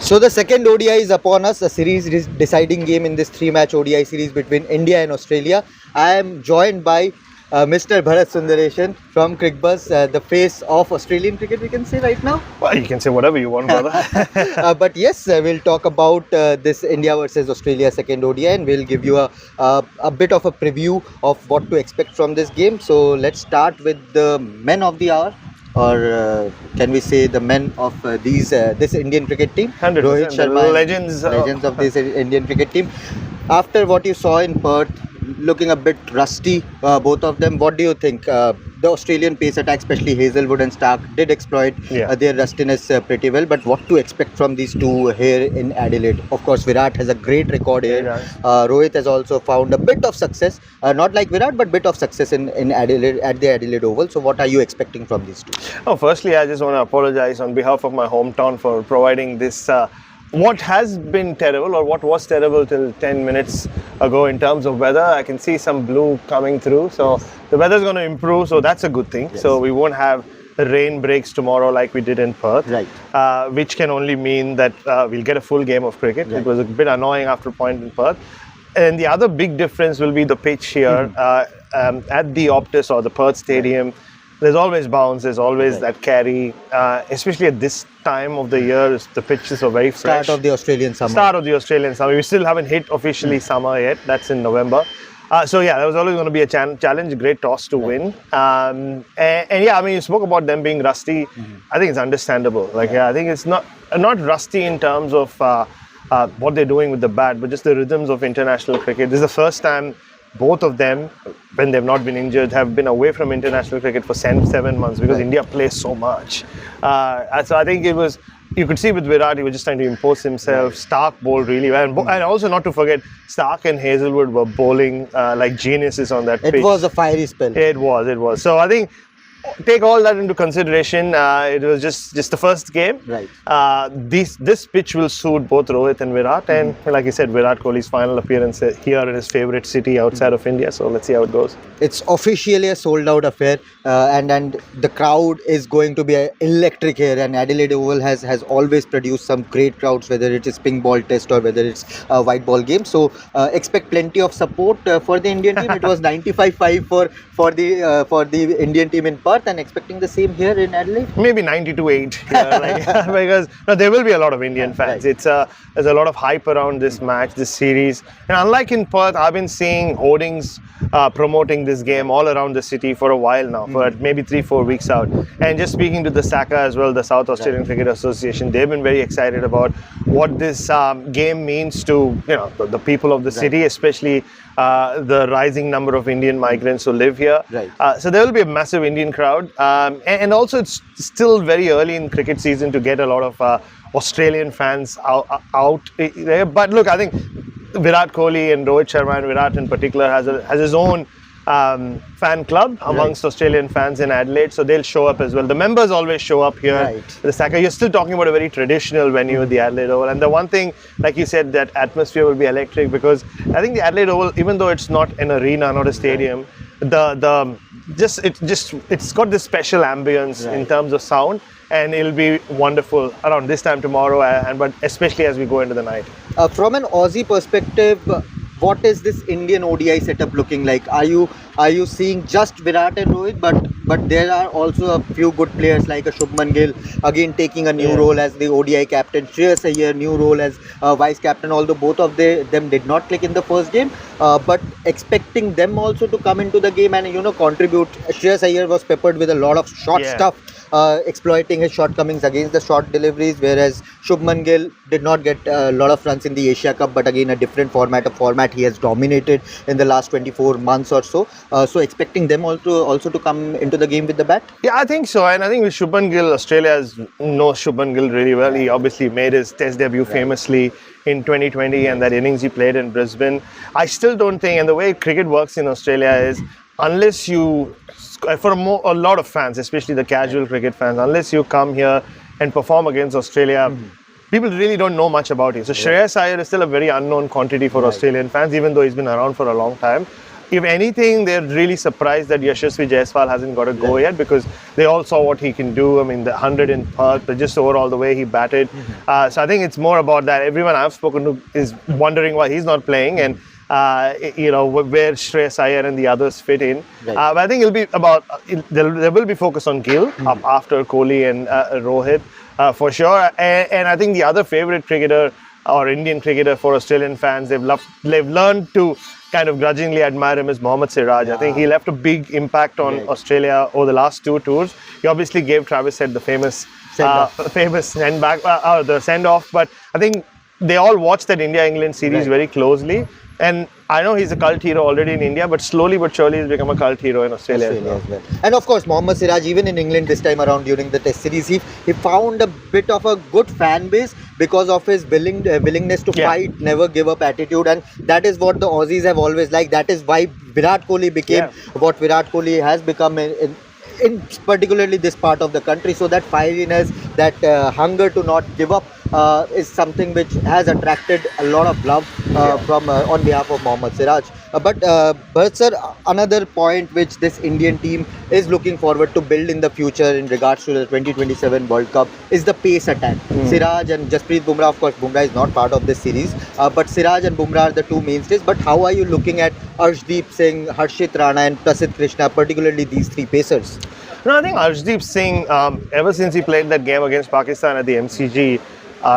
So the second ODI is upon us, a series deciding game in this three-match ODI series between India and Australia. I am joined by Mr. Bharat Sundaresan from Crickbuzz, the face of Australian cricket, we can say right now. Well, you can say whatever you want, brother. But yes, we'll talk about this India versus Australia second ODI, and we'll give you a bit of a preview of what to expect from this game. So let's start with the men of the hour. Or can we say the men of this Indian cricket team? 100%. Rohit Sharma, legends of this Indian cricket team. After what you saw in Perth, looking a bit rusty, both of them. What do you think? The Australian pace attack, especially Hazelwood and Stark, did exploit their rustiness pretty well. But what to expect from these two here in Adelaide? Of course, Virat has a great record here. Rohit has also found a bit of success, not like Virat, but bit of success in Adelaide at the Adelaide Oval. So, what are you expecting from these two? Oh, firstly, I just want to apologize on behalf of my hometown for providing this. What has been terrible, or what was terrible till 10 minutes ago in terms of weather. I can see some blue coming through, so the weather's going to improve, so that's a good thing. So we won't have rain breaks tomorrow like we did in Perth, which can only mean that we'll get a full game of cricket. It was a bit annoying after a point in Perth. And the other big difference will be the pitch here at the Optus or the Perth Stadium. There's always bounce, there's always that carry, especially at this time of the year. The pitches are very fresh. Start of the Australian summer. We still haven't hit officially summer yet. That's in November. So yeah, there was always going to be a challenge, great toss to win. And yeah, I mean, you spoke about them being rusty. I think it's understandable. I think it's not rusty in terms of what they're doing with the bat, but just the rhythms of international cricket. This is the first time both of them, when they've not been injured, have been away from international cricket for 7 months because India plays so much. So I think it was, you could see with Virat, he was just trying to impose himself. Stark bowled really well. And also not to forget, Stark and Hazelwood were bowling like geniuses on that pitch. It was a fiery spell. It was. So I think, take all that into consideration. It was just the first game. This pitch will suit both Rohit and Virat, and like you said, Virat Kohli's final appearance here in his favourite city outside of India. So let's see how it goes. It's officially a sold-out affair, and the crowd is going to be electric here. And Adelaide Oval has always produced some great crowds, whether it is pink ball test or whether it's a white ball game. So expect plenty of support for the Indian team. It was 95-5 for the Indian team in Perth, and expecting the same here in Adelaide. Maybe 92-8 because there will be a lot of Indian fans. There's a lot of hype around this match, this series, and unlike in Perth, I've been seeing hoardings promoting this game all around the city for a while now, for maybe 3-4 weeks out. And just speaking to the SACA as well, the South Australian Cricket Association, they've been very excited about what this game means to the people of the city, especially the rising number of Indian migrants who live here. So there will be a massive Indian crowd, and also it's still very early in cricket season to get a lot of Australian fans out there. But look, I think Virat Kohli and Rohit Sharma, and Virat in particular, has his own fan club amongst Australian fans in Adelaide, so they'll show up as well. The members always show up here. The SACA, you're still talking about a very traditional venue, the Adelaide Oval, and the one thing, like you said, that atmosphere will be electric, because I think the Adelaide Oval, even though it's not an arena, not a stadium, it's got this special ambience in terms of sound, and it'll be wonderful around this time tomorrow, but especially as we go into the night. From an Aussie perspective, what is this Indian ODI setup looking like? Are you seeing just Virat and Rohit, but there are also a few good players like a Shubman Gill, again taking a new role as the ODI captain. Shreyas Iyer, new role as vice captain, although both of them did not click in the first game, but expecting them also to come into the game and contribute. Shreyas Iyer was peppered with a lot of short stuff, exploiting his shortcomings against the short deliveries, whereas Shubman Gill did not get a lot of runs in the Asia Cup, but again a different format he has dominated in the last 24 months or so. So expecting them also to come into the game with the bat? Yeah, I think so. And I think with Shubman Gill, Australia knows Shubman Gill really well. He obviously made his test debut famously in 2020, and that innings he played in Brisbane. I still don't think, and the way cricket works in Australia is, unless you, for a lot of fans, especially the casual cricket fans, unless you come here and perform against Australia, people really don't know much about him. So Shreyas Iyer is still a very unknown quantity for Australian fans, even though he's been around for a long time. if anything, they're really surprised that Yashasvi Jaiswal hasn't got a go yet, because they all saw what he can do. I mean, the 100 in Perth, but just overall the way he batted. So I think it's more about that. Everyone I've spoken to is wondering why he's not playing, and where Shreyas Iyer and the others fit in. But I think it'll be about there will be focus on Gill up after Kohli and Rohit for sure. And I think the other favourite cricketer or Indian cricketer for Australian fans, they've learned to kind of grudgingly admire him, is Mohammad Siraj. I think he left a big impact on Australia over the last 2 tours. He obviously gave Travis Head the famous send-off. But I think they all watched that India-England series very closely. And I know he's a cult hero already in India, but slowly but surely he's become a cult hero in Australia as well. And of course, Mohammad Siraj, even in England this time around during the Test series, he found a bit of a good fan base because of his willingness to fight, never give up attitude. And that is what the Aussies have always liked. That is why Virat Kohli became what Virat Kohli has become in particularly this part of the country. So that fieriness, that hunger to not give up is something which has attracted a lot of love from on behalf of Mohammad Siraj. But sir, another point which this Indian team is looking forward to build in the future in regards to the 2027 World Cup is the pace attack. Siraj and Jasprit Bumrah, of course, Bumrah is not part of this series, but Siraj and Bumrah are the two mainstays. But how are you looking at Arshdeep Singh, Harshit Rana and Prasidh Krishna, particularly these three pacers? No, I think Arshdeep Singh, ever since he played that game against Pakistan at the MCG,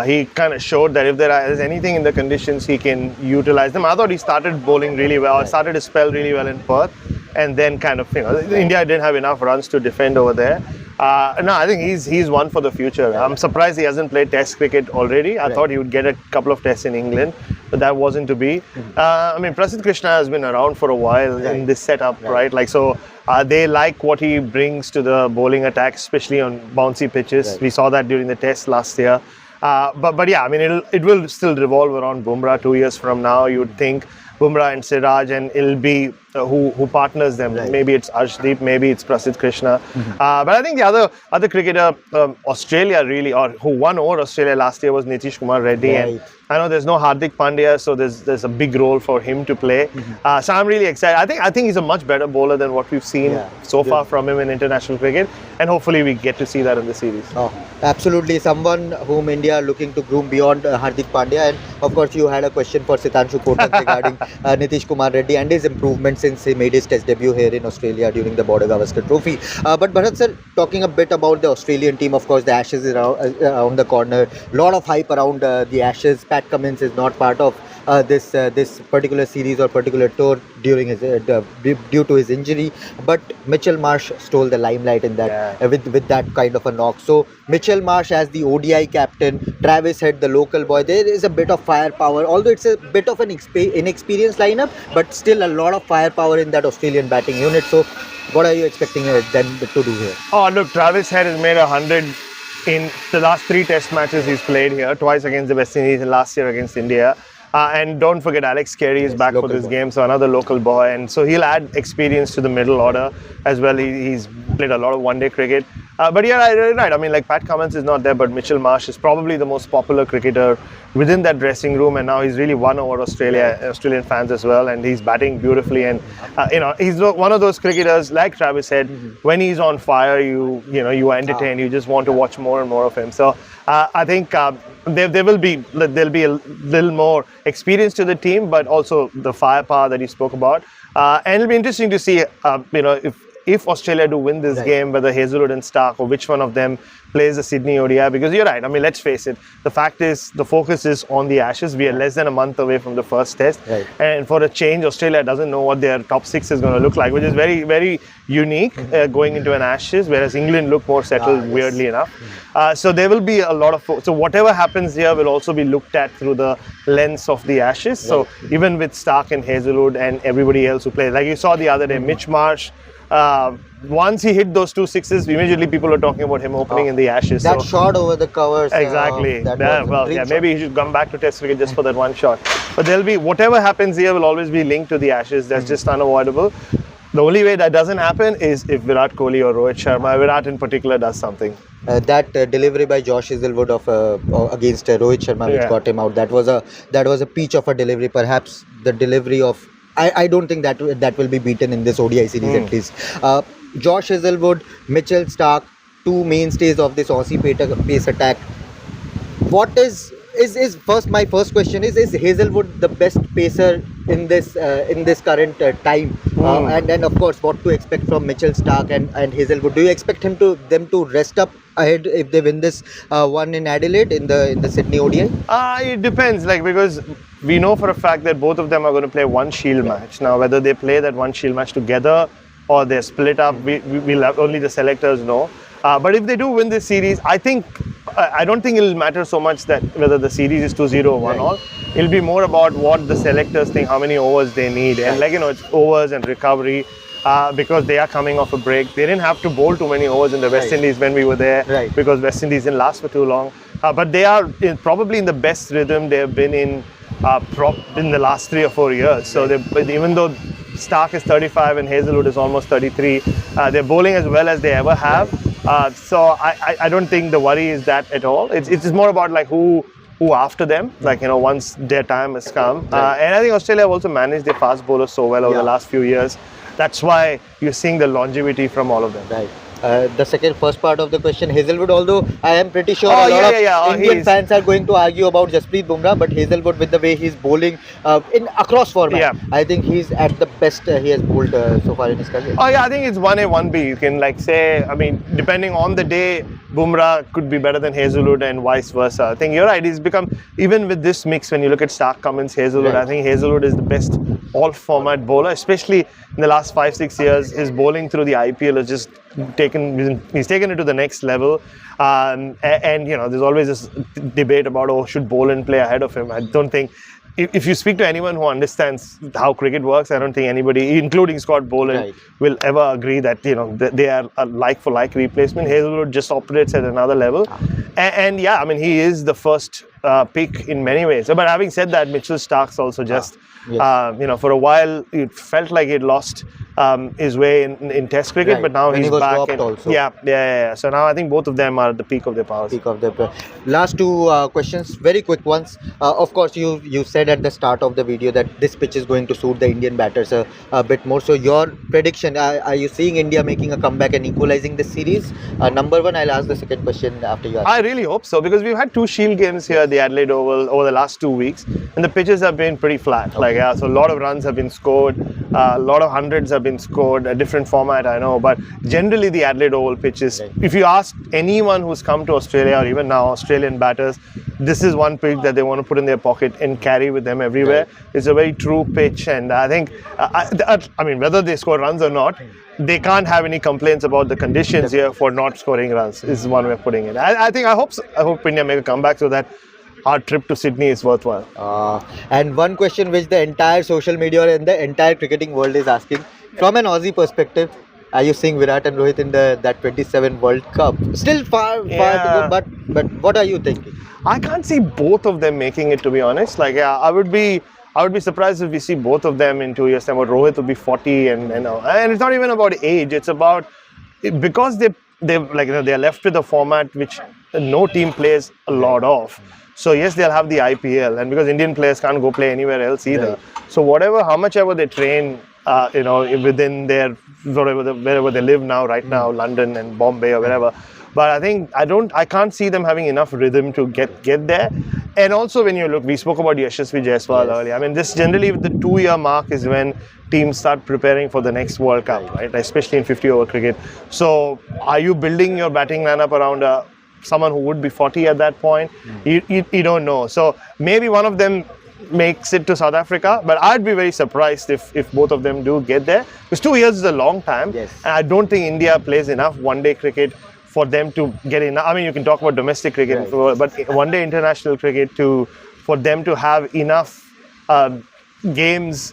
he kind of showed that if there is anything in the conditions, he can utilize them. I thought he started bowling really well, started his spell really well in Perth, and then kind of, India didn't have enough runs to defend over there. No, I think he's one for the future. I'm surprised he hasn't played Test cricket already. I thought he would get a couple of tests in England, but that wasn't to be. I mean, Prasidh Krishna has been around for a while in this setup, right? Like, so they like what he brings to the bowling attack, especially on bouncy pitches. We saw that during the Test last year. But yeah, I mean, it will still revolve around Bumrah 2 years from now. You would think Bumrah and Siraj, and it'll be who partners them. Maybe it's Arshdeep, maybe it's Prasidh Krishna. But I think the other cricketer, Australia really, or who won over Australia last year was Nitish Kumar Reddy. And I know there's no Hardik Pandya, so there's a big role for him to play. So I'm really excited. I think he's a much better bowler than what we've seen so far from him in international cricket, and hopefully we get to see that in the series. Oh, absolutely, someone whom India are looking to groom beyond Hardik Pandya. And of course, you had a question for Sitanshu Kotak regarding Nitish Kumar Reddy and his improvement since he made his Test debut here in Australia during the Border Gavaskar Trophy. But Bharat sir, talking a bit about the Australian team, of course, the Ashes is around the corner. Lot of hype around the Ashes. Pat Cummins is not part of this particular series or particular tour during his due to his injury, but Mitchell Marsh stole the limelight in that with that kind of a knock. So Mitchell Marsh as the ODI captain, Travis Head the local boy, there is a bit of firepower, although it's a bit of an inexperienced lineup, but still a lot of firepower in that Australian batting unit. So what are you expecting them to do here? Oh look, Travis Head has made 100 in the last 3 Test matches he's played here, twice against the West Indies and last year against India. And don't forget, Alex Carey is back for this game, so another local boy, and so he'll add experience to the middle order as well. He's played a lot of one-day cricket. But yeah, right. I mean, like, Pat Cummins is not there, but Mitchell Marsh is probably the most popular cricketer within that dressing room, and now he's really won over Australian fans as well, and he's batting beautifully. And he's one of those cricketers like Travis Head. When he's on fire, you entertain. You just want to watch more and more of him. So I think there'll be a little more experience to the team, but also the firepower that he spoke about. And it'll be interesting to see, if Australia do win this game, whether Hazlewood and Stark or which one of them plays the Sydney ODI, because you're right. I mean, let's face it. The fact is, the focus is on the Ashes. We are less than a month away from the first Test, and for a change, Australia doesn't know what their top 6 is going to look like, which is very, very unique going into an Ashes, whereas England look more settled, weirdly enough. So there will be a lot of so whatever happens here will also be looked at through the lens of the Ashes. So even with Stark and Hazlewood and everybody else who plays, like you saw the other day, Mitch Marsh. Once he hit those 2 sixes, immediately people were talking about him opening in the Ashes. That shot over the covers. Exactly. Maybe he should come back to Test cricket just for that one shot. But there'll be, whatever happens here will always be linked to the Ashes. That's just unavoidable. The only way that doesn't happen is if Virat Kohli or Rohit Sharma, Virat in particular, does something. That delivery by Josh Hazlewood against Rohit Sharma, which got him out, that was a peach of a delivery. Perhaps the delivery of I don't think that will be beaten in this ODI series at least. Josh Hazelwood, Mitchell Starc, two mainstays of this Aussie pace attack. What is first? My first question is Hazelwood the best pacer in this current time? And then of course, what to expect from Mitchell Starc and Hazelwood? Do you expect them to rest up ahead if they win this one in Adelaide in the Sydney ODI? It depends, like, because we know for a fact that both of them are going to play one Shield match. Now, whether they play that one Shield match together or they're split up, we'll have only the selectors know. But if they do win this series, I don't think it'll matter so much that whether the series is 2-0 or 1-all. It'll be more about what the selectors think, how many overs they need. And like, it's overs and recovery. Because they are coming off a break. They didn't have to bowl too many overs in the West Indies when we were there, because West Indies didn't last for too long. But they are probably in the best rhythm they have been in the last 3 or 4 years. So even though Starc is 35 and Hazelwood is almost 33, they're bowling as well as they ever have. So I don't think the worry is that at all. It's just more about like who after them, like, once their time has come. And I think Australia have also managed their fast bowlers so well over the last few years. That's why you're seeing the longevity from all of them. Right. The first part of the question, Hazelwood, although I am pretty sure a lot of Indian fans are going to argue about Jasprit Bumrah, but Hazelwood, with the way he's bowling in across format, I think he's at the best he has bowled so far in his career. Oh yeah, I think it's 1A, 1B. You can say, depending on the day, Bumrah could be better than Hazelwood and vice versa. I think you're right. He's become, even with this mix, when you look at Starc, Cummins, Hazelwood, I think Hazelwood is the best all-format bowler, especially in the last 5-6 years. His bowling through the IPL has just he's taken it to the next level. And there's always this debate about, should Boland play ahead of him? I don't think, if you speak to anyone who understands how cricket works, I don't think anybody, including Scott Boland, will ever agree that they are a like-for-like replacement. Hazelwood just operates at another level. And he is the first pick in many ways. But having said that, Mitchell Starc's also just, for a while, it felt like he'd lost his way in Test cricket, but now he's back. So now I think both of them are at the peak of their powers. Last two questions, very quick ones. Of course, you said at the start of the video that this pitch is going to suit the Indian batters a bit more. So your prediction, are you seeing India making a comeback and equalizing this series? Number one, I'll ask the second question after you ask. I really hope so, because we've had 2 Shield games here at the Adelaide Oval over the last 2 weeks, and the pitches have been pretty flat. So a lot of runs have been scored, a lot of hundreds have been scored, a different format, I know, but generally the Adelaide Oval pitches, if you ask anyone who's come to Australia, or even now Australian batters, this is one pitch that they want to put in their pocket and carry with them everywhere. It's a very true pitch, and I think, whether they score runs or not, they can't have any complaints about the conditions here for not scoring runs, is one way of putting it. I hope India make a comeback so that our trip to Sydney is worthwhile. And one question which the entire social media and the entire cricketing world is asking, from an Aussie perspective, are you seeing Virat and Rohit in that 27 World Cup? Still far to go, but what are you thinking? I can't see both of them making it, to be honest. I would be surprised if we see both of them in 2 years' time. But Rohit will be 40, and it's not even about age. It's about, because they're left with a format which no team plays a lot of. So yes, they'll have the IPL, and because Indian players can't go play anywhere else either. So how much ever they train, within their wherever they live now, right now, London and Bombay or wherever. But I think I can't see them having enough rhythm to get there. And also, when you look, we spoke about Yashasvi Jaiswal earlier. This generally with the 2-year mark is when teams start preparing for the next World Cup, right? Especially in 50-over cricket. So are you building your batting lineup around someone who would be 40 at that point? You don't know. So maybe one of them makes it to South Africa, but I'd be very surprised if both of them do get there, because 2 years is a long time. And I don't think India plays enough one-day cricket for them to get enough. You can talk about domestic cricket, but one-day international cricket for them to have enough games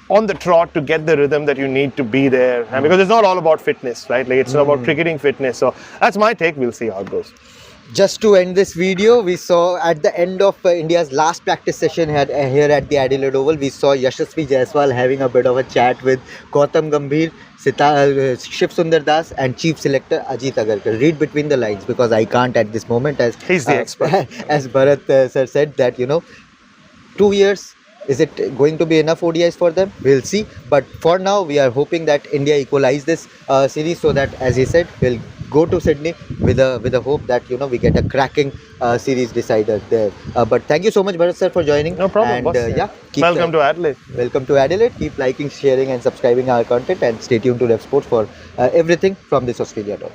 on the trot to get the rhythm that you need to be there. And because it's not all about fitness, right? It's not about cricketing fitness. So that's my take. We'll see how it goes. Just to end this video, we saw at the end of India's last practice session here at the Adelaide Oval, we saw Yashasvi Jaiswal having a bit of a chat with Gautam Gambhir, Shiv Sundar Das and Chief Selector Ajit Agarkar. Read between the lines, because I can't at this moment, as he's the expert. As Bharat sir said, that 2 years Is it going to be enough ODIs for them? We'll see. But for now, we are hoping that India equalize this series so that, as he said, we'll go to Sydney with a hope that we get a cracking series decider there. But thank you so much, Bharat sir, for joining. No problem, And boss. Welcome to Adelaide. Welcome to Adelaide. Keep liking, sharing, and subscribing our content, and stay tuned to Revsportz for everything from this Australia talk.